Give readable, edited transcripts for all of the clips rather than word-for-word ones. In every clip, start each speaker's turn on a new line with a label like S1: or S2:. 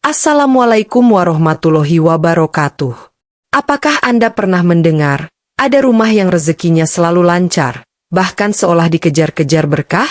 S1: Assalamualaikum warahmatullahi wabarakatuh. Apakah Anda pernah mendengar, ada rumah yang rezekinya selalu lancar, bahkan seolah dikejar-kejar berkah?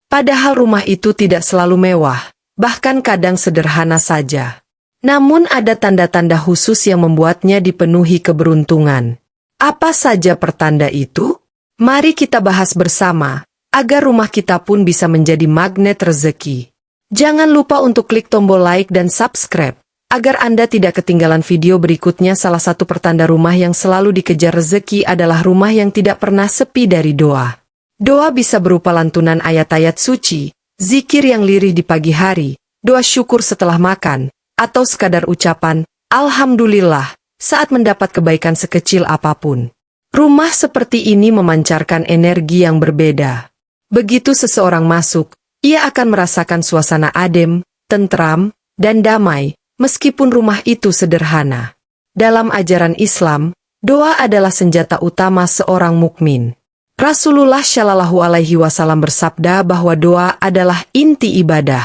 S1: Padahal rumah itu tidak selalu mewah, bahkan kadang sederhana saja. Namun ada tanda-tanda khusus yang membuatnya dipenuhi keberuntungan. Apa saja pertanda itu? Mari kita bahas bersama, agar rumah kita pun bisa menjadi magnet rezeki. Jangan lupa untuk klik tombol like dan subscribe, agar Anda tidak ketinggalan video berikutnya. Salah satu pertanda rumah yang selalu dikejar rezeki adalah rumah yang tidak pernah sepi dari doa. Doa bisa berupa lantunan ayat-ayat suci, zikir yang lirih di pagi hari, doa syukur setelah makan, atau sekadar ucapan, Alhamdulillah, saat mendapat kebaikan sekecil apapun. Rumah seperti ini memancarkan energi yang berbeda. Begitu seseorang masuk, ia akan merasakan suasana adem, tentram, dan damai, meskipun rumah itu sederhana. Dalam ajaran Islam, doa adalah senjata utama seorang mukmin. Rasulullah Shallallahu Alaihi Wasallam bersabda bahwa doa adalah inti ibadah.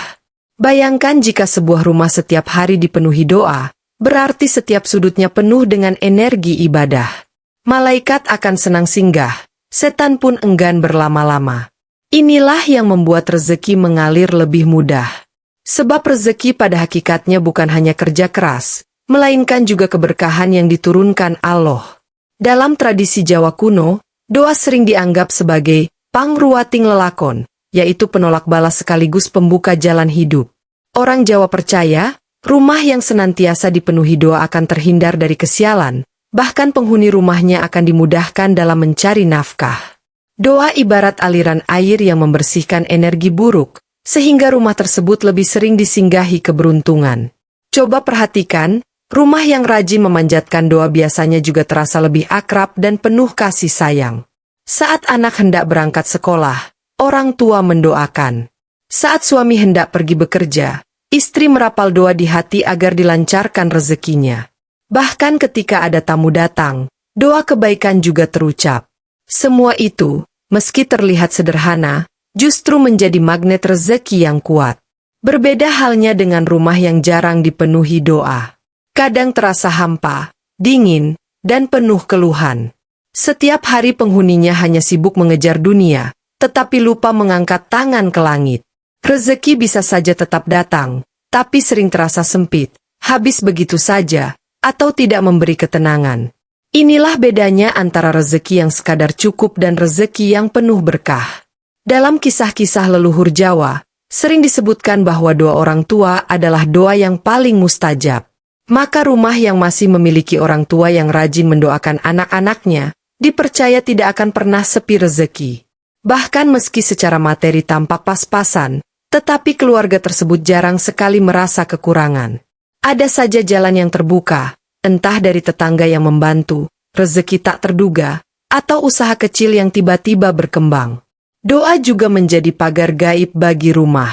S1: Bayangkan jika sebuah rumah setiap hari dipenuhi doa, berarti setiap sudutnya penuh dengan energi ibadah. Malaikat akan senang singgah, setan pun enggan berlama-lama. Inilah yang membuat rezeki mengalir lebih mudah. Sebab rezeki pada hakikatnya bukan hanya kerja keras, melainkan juga keberkahan yang diturunkan Allah. Dalam tradisi Jawa kuno, doa sering dianggap sebagai pangruwating lelakon, yaitu penolak balas sekaligus pembuka jalan hidup. Orang Jawa percaya, rumah yang senantiasa dipenuhi doa akan terhindar dari kesialan, bahkan penghuni rumahnya akan dimudahkan dalam mencari nafkah. Doa ibarat aliran air yang membersihkan energi buruk, sehingga rumah tersebut lebih sering disinggahi keberuntungan. Coba perhatikan, rumah yang rajin memanjatkan doa biasanya juga terasa lebih akrab dan penuh kasih sayang. Saat anak hendak berangkat sekolah, orang tua mendoakan. Saat suami hendak pergi bekerja, istri merapal doa di hati agar dilancarkan rezekinya. Bahkan ketika ada tamu datang, doa kebaikan juga terucap. Semua itu, meski terlihat sederhana, justru menjadi magnet rezeki yang kuat. Berbeda halnya dengan rumah yang jarang dipenuhi doa. Kadang terasa hampa, dingin, dan penuh keluhan. Setiap hari penghuninya hanya sibuk mengejar dunia, tetapi lupa mengangkat tangan ke langit. Rezeki bisa saja tetap datang, tapi sering terasa sempit, habis begitu saja, atau tidak memberi ketenangan. Inilah bedanya antara rezeki yang sekadar cukup dan rezeki yang penuh berkah. Dalam kisah-kisah leluhur Jawa, sering disebutkan bahwa doa orang tua adalah doa yang paling mustajab. Maka rumah yang masih memiliki orang tua yang rajin mendoakan anak-anaknya, dipercaya tidak akan pernah sepi rezeki. Bahkan meski secara materi tampak pas-pasan, tetapi keluarga tersebut jarang sekali merasa kekurangan. Ada saja jalan yang terbuka, entah dari tetangga yang membantu, rezeki tak terduga, atau usaha kecil yang tiba-tiba berkembang. Doa juga menjadi pagar gaib bagi rumah.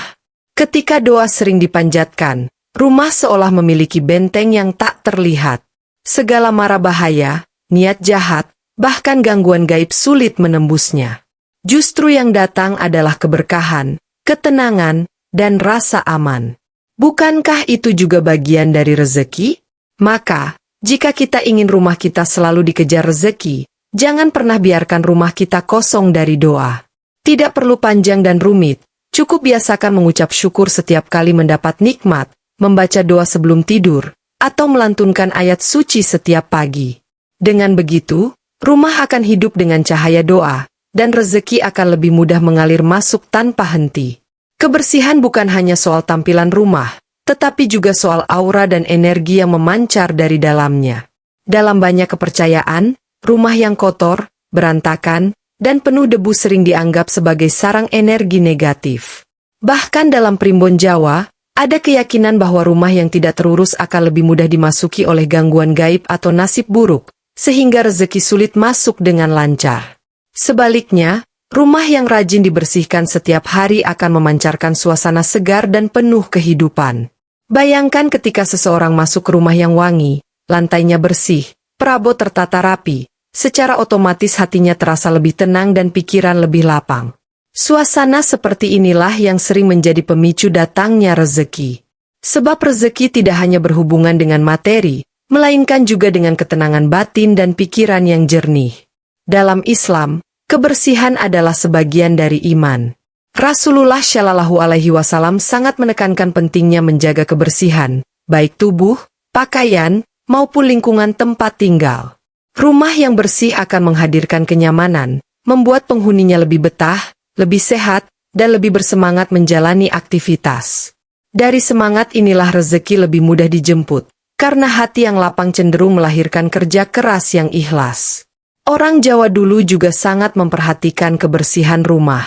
S1: Ketika doa sering dipanjatkan, rumah seolah memiliki benteng yang tak terlihat. Segala mara bahaya, niat jahat, bahkan gangguan gaib sulit menembusnya. Justru yang datang adalah keberkahan, ketenangan, dan rasa aman. Bukankah itu juga bagian dari rezeki? Maka, jika kita ingin rumah kita selalu dikejar rezeki, jangan pernah biarkan rumah kita kosong dari doa. Tidak perlu panjang dan rumit, cukup biasakan mengucap syukur setiap kali mendapat nikmat, membaca doa sebelum tidur, atau melantunkan ayat suci setiap pagi. Dengan begitu, rumah akan hidup dengan cahaya doa, dan rezeki akan lebih mudah mengalir masuk tanpa henti. Kebersihan bukan hanya soal tampilan rumah, tetapi juga soal aura dan energi yang memancar dari dalamnya. Dalam banyak kepercayaan, rumah yang kotor, berantakan, dan penuh debu sering dianggap sebagai sarang energi negatif. Bahkan dalam primbon Jawa, ada keyakinan bahwa rumah yang tidak terurus akan lebih mudah dimasuki oleh gangguan gaib atau nasib buruk, sehingga rezeki sulit masuk dengan lancar. Sebaliknya, rumah yang rajin dibersihkan setiap hari akan memancarkan suasana segar dan penuh kehidupan. Bayangkan ketika seseorang masuk ke rumah yang wangi, lantainya bersih, perabot tertata rapi, secara otomatis hatinya terasa lebih tenang dan pikiran lebih lapang. Suasana seperti inilah yang sering menjadi pemicu datangnya rezeki. Sebab rezeki tidak hanya berhubungan dengan materi, melainkan juga dengan ketenangan batin dan pikiran yang jernih. Dalam Islam, kebersihan adalah sebagian dari iman. Rasulullah Shallallahu Alaihi Wasallam sangat menekankan pentingnya menjaga kebersihan, baik tubuh, pakaian, maupun lingkungan tempat tinggal. Rumah yang bersih akan menghadirkan kenyamanan, membuat penghuninya lebih betah, lebih sehat, dan lebih bersemangat menjalani aktivitas. Dari semangat inilah rezeki lebih mudah dijemput, karena hati yang lapang cenderung melahirkan kerja keras yang ikhlas. Orang Jawa dulu juga sangat memperhatikan kebersihan rumah.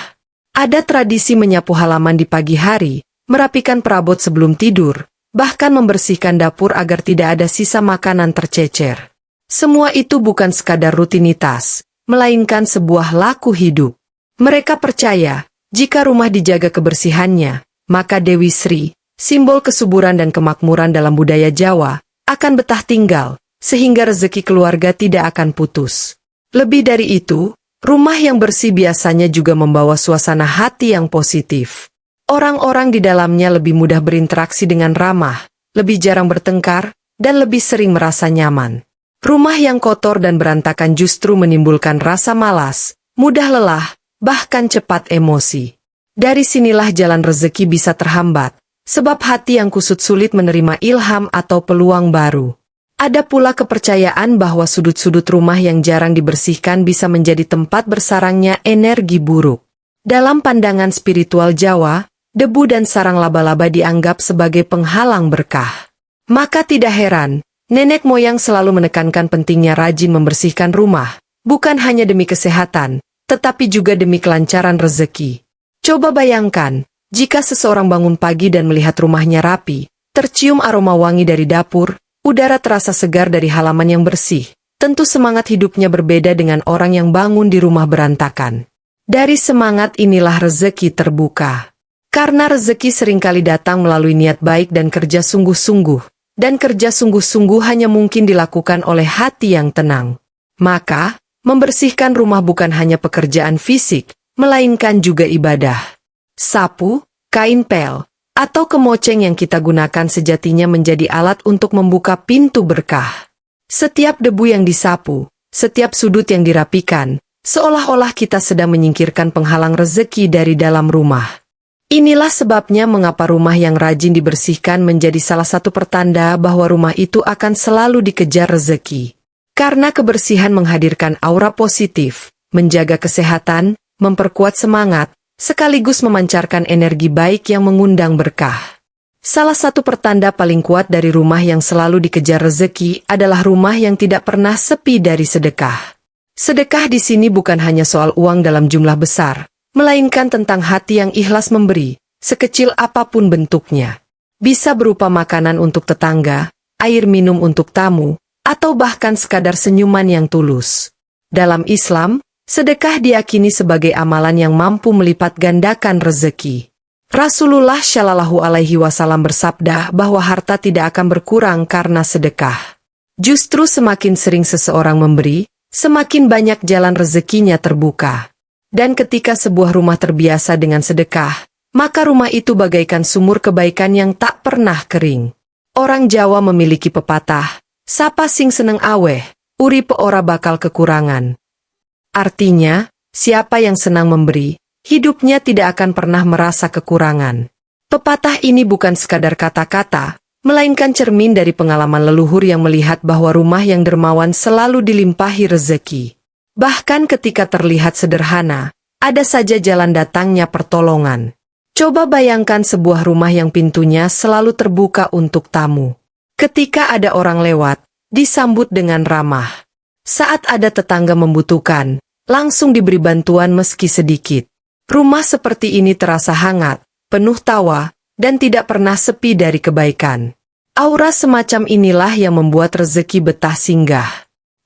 S1: Ada tradisi menyapu halaman di pagi hari, merapikan perabot sebelum tidur, bahkan membersihkan dapur agar tidak ada sisa makanan tercecer. Semua itu bukan sekadar rutinitas, melainkan sebuah laku hidup. Mereka percaya, jika rumah dijaga kebersihannya, maka Dewi Sri, simbol kesuburan dan kemakmuran dalam budaya Jawa, akan betah tinggal, sehingga rezeki keluarga tidak akan putus. Lebih dari itu, rumah yang bersih biasanya juga membawa suasana hati yang positif. Orang-orang di dalamnya lebih mudah berinteraksi dengan ramah, lebih jarang bertengkar, dan lebih sering merasa nyaman. Rumah yang kotor dan berantakan justru menimbulkan rasa malas, mudah lelah, bahkan cepat emosi. Dari sinilah jalan rezeki bisa terhambat, sebab hati yang kusut sulit menerima ilham atau peluang baru. Ada pula kepercayaan bahwa sudut-sudut rumah yang jarang dibersihkan bisa menjadi tempat bersarangnya energi buruk. Dalam pandangan spiritual Jawa, debu dan sarang laba-laba dianggap sebagai penghalang berkah. Maka tidak heran, nenek moyang selalu menekankan pentingnya rajin membersihkan rumah, bukan hanya demi kesehatan, tetapi juga demi kelancaran rezeki. Coba bayangkan, jika seseorang bangun pagi dan melihat rumahnya rapi, tercium aroma wangi dari dapur, udara terasa segar dari halaman yang bersih, tentu semangat hidupnya berbeda dengan orang yang bangun di rumah berantakan. Dari semangat inilah rezeki terbuka. Karena rezeki seringkali datang melalui niat baik dan kerja sungguh-sungguh, dan kerja sungguh-sungguh hanya mungkin dilakukan oleh hati yang tenang. Maka, membersihkan rumah bukan hanya pekerjaan fisik, melainkan juga ibadah. Sapu, kain pel, atau kemoceng yang kita gunakan sejatinya menjadi alat untuk membuka pintu berkah. Setiap debu yang disapu, setiap sudut yang dirapikan, seolah-olah kita sedang menyingkirkan penghalang rezeki dari dalam rumah. Inilah sebabnya mengapa rumah yang rajin dibersihkan menjadi salah satu pertanda bahwa rumah itu akan selalu dikejar rezeki. Karena kebersihan menghadirkan aura positif, menjaga kesehatan, memperkuat semangat, sekaligus memancarkan energi baik yang mengundang berkah. Salah satu pertanda paling kuat dari rumah yang selalu dikejar rezeki adalah rumah yang tidak pernah sepi dari sedekah. Sedekah di sini bukan hanya soal uang dalam jumlah besar, melainkan tentang hati yang ikhlas memberi, sekecil apapun bentuknya. Bisa berupa makanan untuk tetangga, air minum untuk tamu, atau bahkan sekadar senyuman yang tulus. Dalam Islam, sedekah diyakini sebagai amalan yang mampu melipat gandakan rezeki. Rasulullah Shallallahu Alaihi Wasallam bersabda bahwa harta tidak akan berkurang karena sedekah. Justru semakin sering seseorang memberi, semakin banyak jalan rezekinya terbuka. Dan ketika sebuah rumah terbiasa dengan sedekah, maka rumah itu bagaikan sumur kebaikan yang tak pernah kering. Orang Jawa memiliki pepatah, "Sapa sing seneng aweh, uripe ora bakal kekurangan." Artinya, siapa yang senang memberi, hidupnya tidak akan pernah merasa kekurangan. Pepatah ini bukan sekadar kata-kata, melainkan cermin dari pengalaman leluhur yang melihat bahwa rumah yang dermawan selalu dilimpahi rezeki. Bahkan ketika terlihat sederhana, ada saja jalan datangnya pertolongan. Coba bayangkan sebuah rumah yang pintunya selalu terbuka untuk tamu. Ketika ada orang lewat, disambut dengan ramah. Saat ada tetangga membutuhkan, langsung diberi bantuan meski sedikit. Rumah seperti ini terasa hangat, penuh tawa, dan tidak pernah sepi dari kebaikan. Aura semacam inilah yang membuat rezeki betah singgah.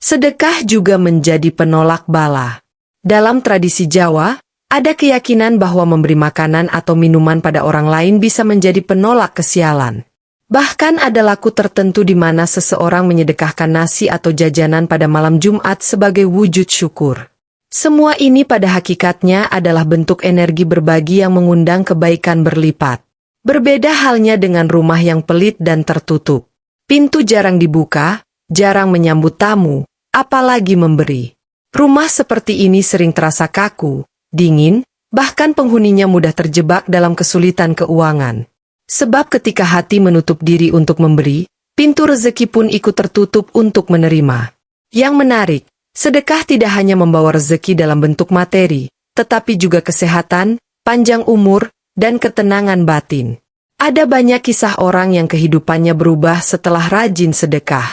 S1: Sedekah juga menjadi penolak bala. Dalam tradisi Jawa, ada keyakinan bahwa memberi makanan atau minuman pada orang lain bisa menjadi penolak kesialan. Bahkan ada laku tertentu di mana seseorang menyedekahkan nasi atau jajanan pada malam Jumat sebagai wujud syukur. Semua ini pada hakikatnya adalah bentuk energi berbagi yang mengundang kebaikan berlipat. Berbeda halnya dengan rumah yang pelit dan tertutup. Pintu jarang dibuka, jarang menyambut tamu, apalagi memberi. Rumah seperti ini sering terasa kaku, dingin, bahkan penghuninya mudah terjebak dalam kesulitan keuangan. Sebab ketika hati menutup diri untuk memberi, pintu rezeki pun ikut tertutup untuk menerima. Yang menarik, sedekah tidak hanya membawa rezeki dalam bentuk materi, tetapi juga kesehatan, panjang umur, dan ketenangan batin. Ada banyak kisah orang yang kehidupannya berubah setelah rajin sedekah.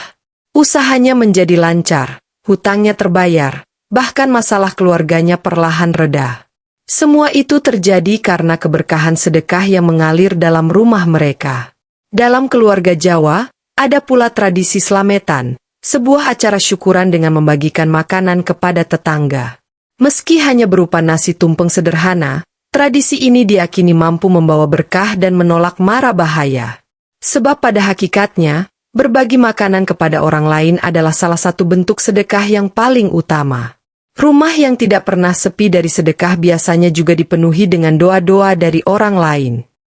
S1: Usahanya menjadi lancar, hutangnya terbayar, bahkan masalah keluarganya perlahan reda. Semua itu terjadi karena keberkahan sedekah yang mengalir dalam rumah mereka. Dalam keluarga Jawa, ada pula tradisi slametan, sebuah acara syukuran dengan membagikan makanan kepada tetangga. Meski hanya berupa nasi tumpeng sederhana, tradisi ini diyakini mampu membawa berkah dan menolak mara bahaya. Sebab pada hakikatnya, berbagi makanan kepada orang lain adalah salah satu bentuk sedekah yang paling utama. Rumah yang tidak pernah sepi dari sedekah biasanya juga dipenuhi dengan doa-doa dari orang lain.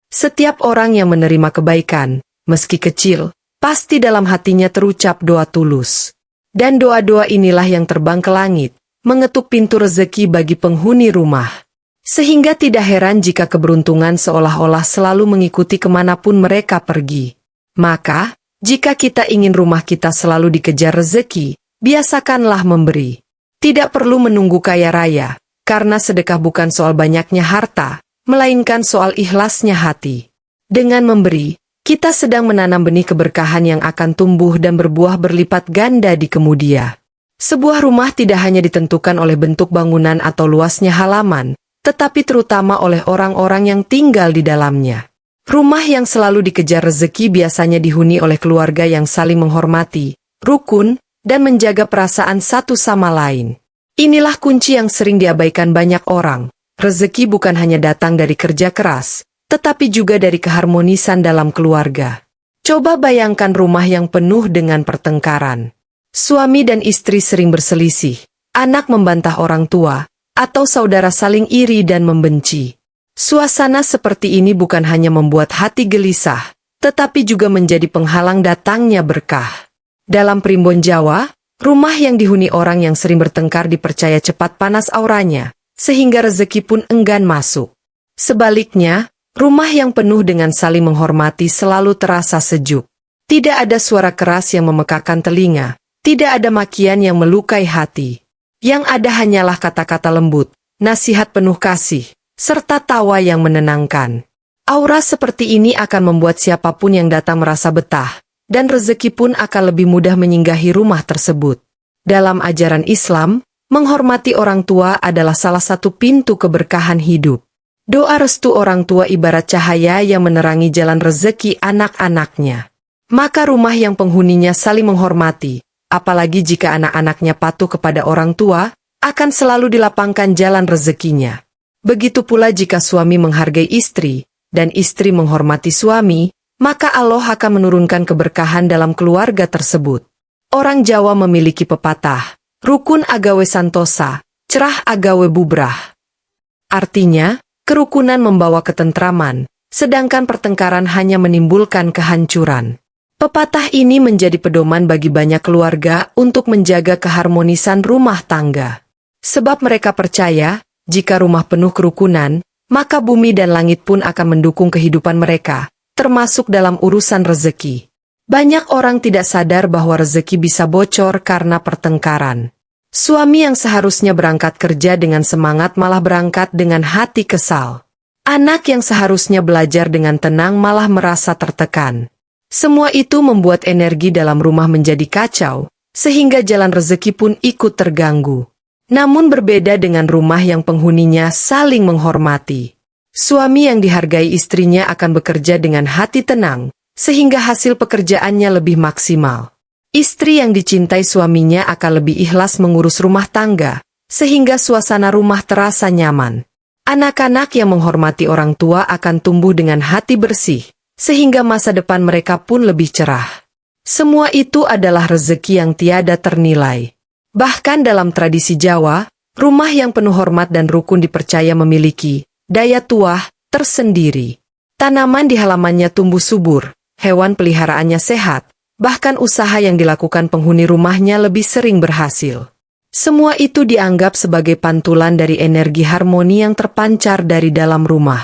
S1: Setiap orang yang menerima kebaikan, meski kecil, pasti dalam hatinya terucap doa tulus. Dan doa-doa inilah yang terbang ke langit, mengetuk pintu rezeki bagi penghuni rumah. Sehingga tidak heran jika keberuntungan seolah-olah selalu mengikuti kemanapun mereka pergi. Maka, jika kita ingin rumah kita selalu dikejar rezeki, biasakanlah memberi. Tidak perlu menunggu kaya raya, karena sedekah bukan soal banyaknya harta, melainkan soal ikhlasnya hati. Dengan memberi, kita sedang menanam benih keberkahan yang akan tumbuh dan berbuah berlipat ganda di kemudian. Sebuah rumah tidak hanya ditentukan oleh bentuk bangunan atau luasnya halaman, tetapi terutama oleh orang-orang yang tinggal di dalamnya. Rumah yang selalu dikejar rezeki biasanya dihuni oleh keluarga yang saling menghormati, rukun, dan menjaga perasaan satu sama lain. Inilah kunci yang sering diabaikan banyak orang. Rezeki bukan hanya datang dari kerja keras, tetapi juga dari keharmonisan dalam keluarga. Coba bayangkan rumah yang penuh dengan pertengkaran. Suami dan istri sering berselisih, anak membantah orang tua, atau saudara saling iri dan membenci. Suasana seperti ini bukan hanya membuat hati gelisah, tetapi juga menjadi penghalang datangnya berkah. Dalam primbon Jawa, rumah yang dihuni orang yang sering bertengkar dipercaya cepat panas auranya, sehingga rezeki pun enggan masuk. Sebaliknya, rumah yang penuh dengan saling menghormati selalu terasa sejuk. Tidak ada suara keras yang memekakkan telinga, tidak ada makian yang melukai hati. Yang ada hanyalah kata-kata lembut, nasihat penuh kasih, serta tawa yang menenangkan. Aura seperti ini akan membuat siapapun yang datang merasa betah, dan rezeki pun akan lebih mudah menyinggahi rumah tersebut. Dalam ajaran Islam, menghormati orang tua adalah salah satu pintu keberkahan hidup. Doa restu orang tua ibarat cahaya yang menerangi jalan rezeki anak-anaknya. Maka rumah yang penghuninya saling menghormati, apalagi jika anak-anaknya patuh kepada orang tua, akan selalu dilapangkan jalan rezekinya. Begitu pula jika suami menghargai istri, dan istri menghormati suami, maka Allah akan menurunkan keberkahan dalam keluarga tersebut. Orang Jawa memiliki pepatah, rukun agawe santosa, cerah agawe bubrah. Artinya, kerukunan membawa ketentraman, sedangkan pertengkaran hanya menimbulkan kehancuran. Pepatah ini menjadi pedoman bagi banyak keluarga untuk menjaga keharmonisan rumah tangga. Sebab mereka percaya, jika rumah penuh kerukunan, maka bumi dan langit pun akan mendukung kehidupan mereka, termasuk dalam urusan rezeki. Banyak orang tidak sadar bahwa rezeki bisa bocor karena pertengkaran. Suami yang seharusnya berangkat kerja dengan semangat malah berangkat dengan hati kesal. Anak yang seharusnya belajar dengan tenang malah merasa tertekan. Semua itu membuat energi dalam rumah menjadi kacau, sehingga jalan rezeki pun ikut terganggu. Namun berbeda dengan rumah yang penghuninya saling menghormati. Suami yang dihargai istrinya akan bekerja dengan hati tenang, sehingga hasil pekerjaannya lebih maksimal. Istri yang dicintai suaminya akan lebih ikhlas mengurus rumah tangga, sehingga suasana rumah terasa nyaman. Anak-anak yang menghormati orang tua akan tumbuh dengan hati bersih, sehingga masa depan mereka pun lebih cerah. Semua itu adalah rezeki yang tiada ternilai. Bahkan dalam tradisi Jawa, rumah yang penuh hormat dan rukun dipercaya memiliki daya tuah tersendiri. Tanaman di halamannya tumbuh subur, hewan peliharaannya sehat, bahkan usaha yang dilakukan penghuni rumahnya lebih sering berhasil. Semua itu dianggap sebagai pantulan dari energi harmoni yang terpancar dari dalam rumah.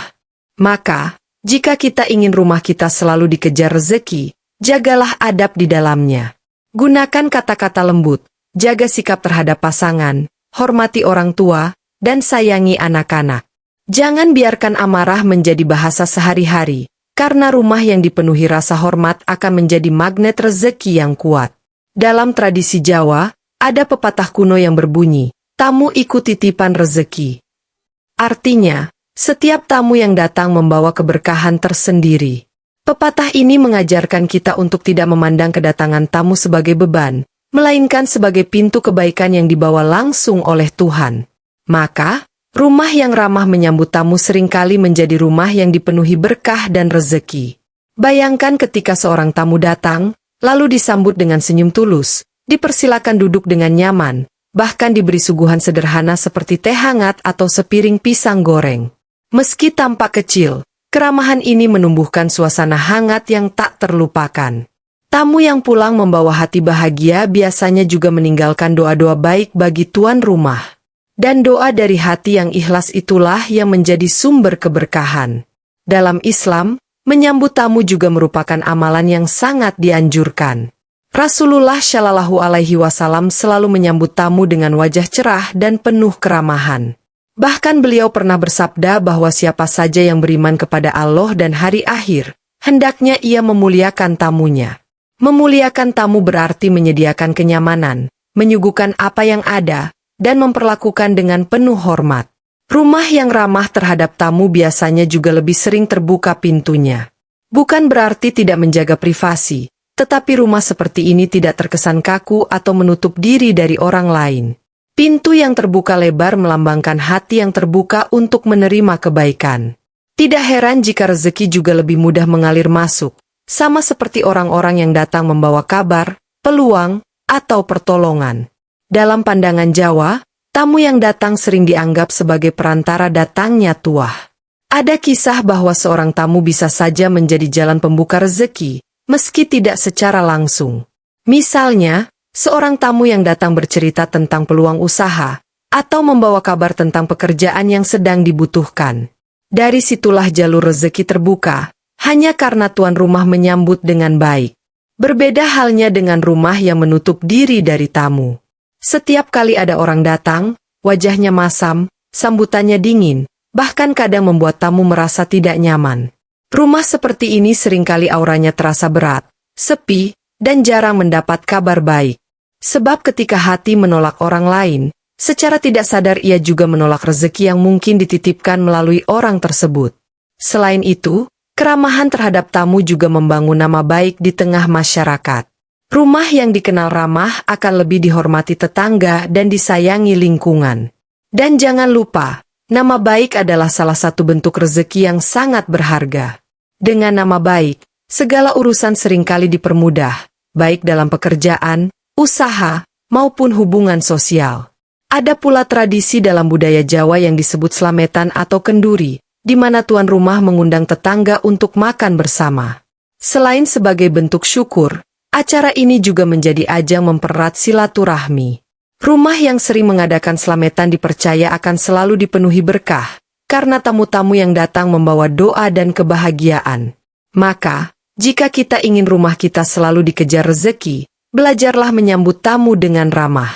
S1: Maka, jika kita ingin rumah kita selalu dikejar rezeki, jagalah adab di dalamnya. Gunakan kata-kata lembut, jaga sikap terhadap pasangan, hormati orang tua, dan sayangi anak-anak. Jangan biarkan amarah menjadi bahasa sehari-hari, karena rumah yang dipenuhi rasa hormat akan menjadi magnet rezeki yang kuat. Dalam tradisi Jawa, ada pepatah kuno yang berbunyi, tamu ikut titipan rezeki. Artinya, setiap tamu yang datang membawa keberkahan tersendiri. Pepatah ini mengajarkan kita untuk tidak memandang kedatangan tamu sebagai beban, melainkan sebagai pintu kebaikan yang dibawa langsung oleh Tuhan. Maka, rumah yang ramah menyambut tamu seringkali menjadi rumah yang dipenuhi berkah dan rezeki. Bayangkan ketika seorang tamu datang, lalu disambut dengan senyum tulus, dipersilakan duduk dengan nyaman, bahkan diberi suguhan sederhana seperti teh hangat atau sepiring pisang goreng. Meski tampak kecil, keramahan ini menumbuhkan suasana hangat yang tak terlupakan. Tamu yang pulang membawa hati bahagia biasanya juga meninggalkan doa-doa baik bagi tuan rumah. Dan doa dari hati yang ikhlas itulah yang menjadi sumber keberkahan. Dalam Islam, menyambut tamu juga merupakan amalan yang sangat dianjurkan. Rasulullah Shallallahu Alaihi Wasallam selalu menyambut tamu dengan wajah cerah dan penuh keramahan. Bahkan beliau pernah bersabda bahwa siapa saja yang beriman kepada Allah dan hari akhir, hendaknya ia memuliakan tamunya. Memuliakan tamu berarti menyediakan kenyamanan, menyuguhkan apa yang ada, dan memperlakukan dengan penuh hormat. Rumah yang ramah terhadap tamu biasanya juga lebih sering terbuka pintunya. Bukan berarti tidak menjaga privasi, tetapi rumah seperti ini tidak terkesan kaku atau menutup diri dari orang lain. Pintu yang terbuka lebar melambangkan hati yang terbuka untuk menerima kebaikan. Tidak heran jika rezeki juga lebih mudah mengalir masuk, sama seperti orang-orang yang datang membawa kabar, peluang, atau pertolongan. Dalam pandangan Jawa, tamu yang datang sering dianggap sebagai perantara datangnya tuah. Ada kisah bahwa seorang tamu bisa saja menjadi jalan pembuka rezeki, meski tidak secara langsung. Misalnya, seorang tamu yang datang bercerita tentang peluang usaha, atau membawa kabar tentang pekerjaan yang sedang dibutuhkan. Dari situlah jalur rezeki terbuka, hanya karena tuan rumah menyambut dengan baik. Berbeda halnya dengan rumah yang menutup diri dari tamu. Setiap kali ada orang datang, wajahnya masam, sambutannya dingin, bahkan kadang membuat tamu merasa tidak nyaman. Rumah seperti ini seringkali auranya terasa berat, sepi, dan jarang mendapat kabar baik. Sebab ketika hati menolak orang lain, secara tidak sadar ia juga menolak rezeki yang mungkin dititipkan melalui orang tersebut. Selain itu, keramahan terhadap tamu juga membangun nama baik di tengah masyarakat. Rumah yang dikenal ramah akan lebih dihormati tetangga dan disayangi lingkungan. Dan jangan lupa, nama baik adalah salah satu bentuk rezeki yang sangat berharga. Dengan nama baik, segala urusan seringkali dipermudah, baik dalam pekerjaan, usaha, maupun hubungan sosial. Ada pula tradisi dalam budaya Jawa yang disebut slametan atau kenduri, di mana tuan rumah mengundang tetangga untuk makan bersama. Selain sebagai bentuk syukur, acara ini juga menjadi ajang mempererat silaturahmi. Rumah yang sering mengadakan slametan dipercaya akan selalu dipenuhi berkah, karena tamu-tamu yang datang membawa doa dan kebahagiaan. Maka, jika kita ingin rumah kita selalu dikejar rezeki, belajarlah menyambut tamu dengan ramah.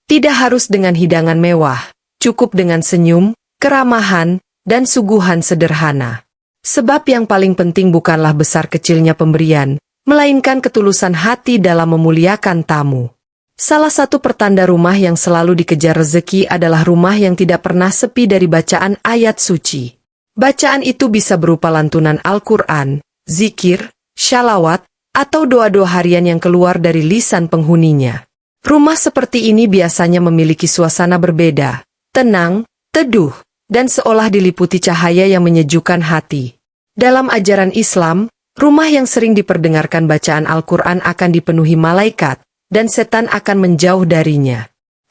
S1: Tidak harus dengan hidangan mewah, cukup dengan senyum, keramahan, dan suguhan sederhana. Sebab yang paling penting bukanlah besar kecilnya pemberian, melainkan ketulusan hati dalam memuliakan tamu. Salah satu pertanda rumah yang selalu dikejar rezeki adalah rumah yang tidak pernah sepi dari bacaan ayat suci. Bacaan itu bisa berupa lantunan Al-Quran, zikir, syalawat, atau doa-doa harian yang keluar dari lisan penghuninya. Rumah seperti ini biasanya memiliki suasana berbeda, tenang, teduh, dan seolah diliputi cahaya yang menyejukkan hati. Dalam ajaran Islam, rumah yang sering diperdengarkan bacaan Al-Quran akan dipenuhi malaikat, dan setan akan menjauh darinya.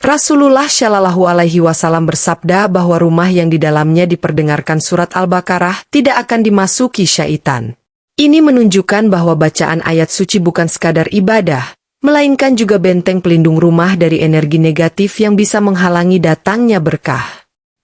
S1: Rasulullah Shallallahu Alaihi Wasallam bersabda bahwa rumah yang di dalamnya diperdengarkan surat Al-Baqarah tidak akan dimasuki syaitan. Ini menunjukkan bahwa bacaan ayat suci bukan sekadar ibadah, melainkan juga benteng pelindung rumah dari energi negatif yang bisa menghalangi datangnya berkah.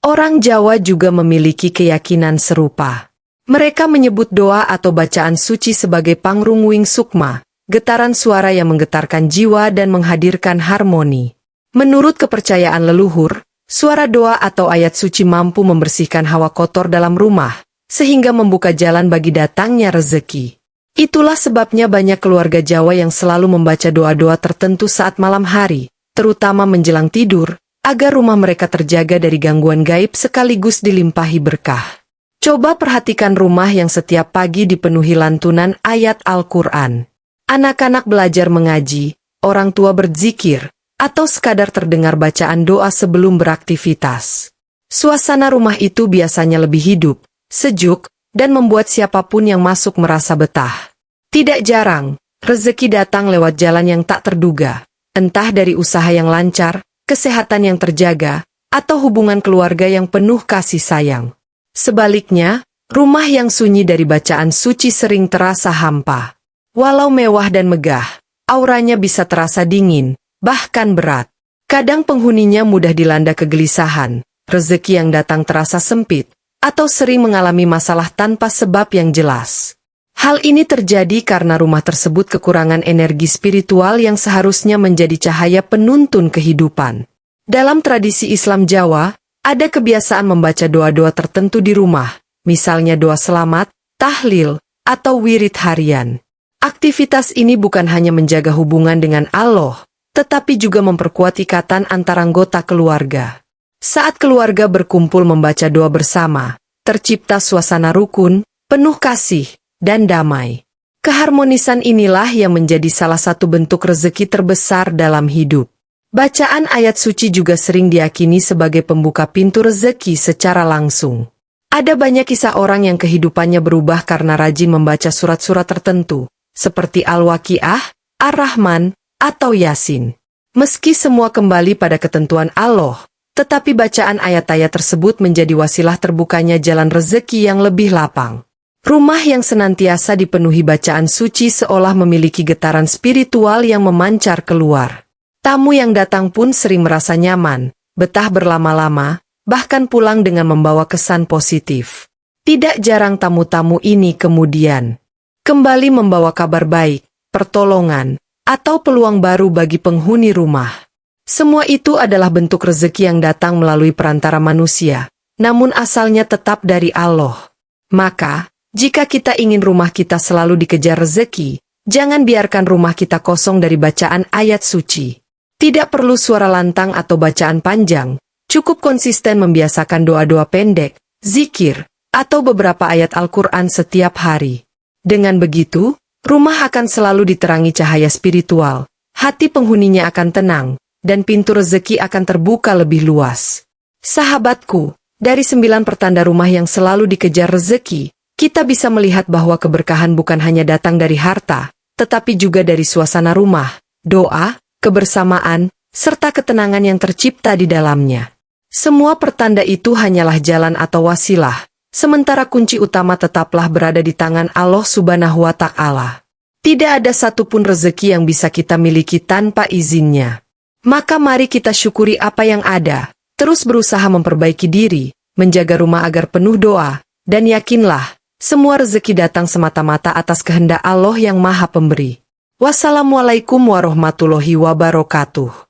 S1: Orang Jawa juga memiliki keyakinan serupa. Mereka menyebut doa atau bacaan suci sebagai pangrungwing sukma, getaran suara yang menggetarkan jiwa dan menghadirkan harmoni. Menurut kepercayaan leluhur, suara doa atau ayat suci mampu membersihkan hawa kotor dalam rumah, sehingga membuka jalan bagi datangnya rezeki. Itulah sebabnya banyak keluarga Jawa yang selalu membaca doa-doa tertentu saat malam hari, terutama menjelang tidur, agar rumah mereka terjaga dari gangguan gaib sekaligus dilimpahi berkah. Coba perhatikan rumah yang setiap pagi dipenuhi lantunan ayat Al-Quran. Anak-anak belajar mengaji, orang tua berzikir, atau sekadar terdengar bacaan doa sebelum beraktivitas. Suasana rumah itu biasanya lebih hidup, sejuk, dan membuat siapapun yang masuk merasa betah. Tidak jarang, rezeki datang lewat jalan yang tak terduga, entah dari usaha yang lancar, kesehatan yang terjaga, atau hubungan keluarga yang penuh kasih sayang. Sebaliknya, rumah yang sunyi dari bacaan suci sering terasa hampa. Walau mewah dan megah, auranya bisa terasa dingin, bahkan berat. Kadang penghuninya mudah dilanda kegelisahan, rezeki yang datang terasa sempit, atau sering mengalami masalah tanpa sebab yang jelas. Hal ini terjadi karena rumah tersebut kekurangan energi spiritual yang seharusnya menjadi cahaya penuntun kehidupan. Dalam tradisi Islam Jawa, ada kebiasaan membaca doa-doa tertentu di rumah, misalnya doa selamat, tahlil, atau wirid harian. Aktivitas ini bukan hanya menjaga hubungan dengan Allah, tetapi juga memperkuat ikatan antara anggota keluarga. Saat keluarga berkumpul membaca doa bersama, tercipta suasana rukun, penuh kasih, dan damai. Keharmonisan inilah yang menjadi salah satu bentuk rezeki terbesar dalam hidup. Bacaan ayat suci juga sering diyakini sebagai pembuka pintu rezeki secara langsung. Ada banyak kisah orang yang kehidupannya berubah karena rajin membaca surat-surat tertentu, seperti Al-Waqiah, Ar-Rahman, atau Yasin. Meski semua kembali pada ketentuan Allah, tetapi bacaan ayat-ayat tersebut menjadi wasilah terbukanya jalan rezeki yang lebih lapang. Rumah yang senantiasa dipenuhi bacaan suci seolah memiliki getaran spiritual yang memancar keluar. Tamu yang datang pun sering merasa nyaman, betah berlama-lama, bahkan pulang dengan membawa kesan positif. Tidak jarang tamu-tamu ini kemudian kembali membawa kabar baik, pertolongan, atau peluang baru bagi penghuni rumah. Semua itu adalah bentuk rezeki yang datang melalui perantara manusia, namun asalnya tetap dari Allah. Maka, jika kita ingin rumah kita selalu dikejar rezeki, jangan biarkan rumah kita kosong dari bacaan ayat suci. Tidak perlu suara lantang atau bacaan panjang, cukup konsisten membiasakan doa-doa pendek, zikir, atau beberapa ayat Al-Quran setiap hari. Dengan begitu, rumah akan selalu diterangi cahaya spiritual, hati penghuninya akan tenang, dan pintu rezeki akan terbuka lebih luas. Sahabatku, dari 9 pertanda rumah yang selalu dikejar rezeki, kita bisa melihat bahwa keberkahan bukan hanya datang dari harta, tetapi juga dari suasana rumah, doa, kebersamaan, serta ketenangan yang tercipta di dalamnya. Semua pertanda itu hanyalah jalan atau wasilah, sementara kunci utama tetaplah berada di tangan Allah Subhanahu wa Ta'ala. Tidak ada satupun rezeki yang bisa kita miliki tanpa izinnya. Maka mari kita syukuri apa yang ada, terus berusaha memperbaiki diri, menjaga rumah agar penuh doa, dan yakinlah, semua rezeki datang semata-mata atas kehendak Allah yang Maha Pemberi. Wassalamualaikum warahmatullahi wabarakatuh.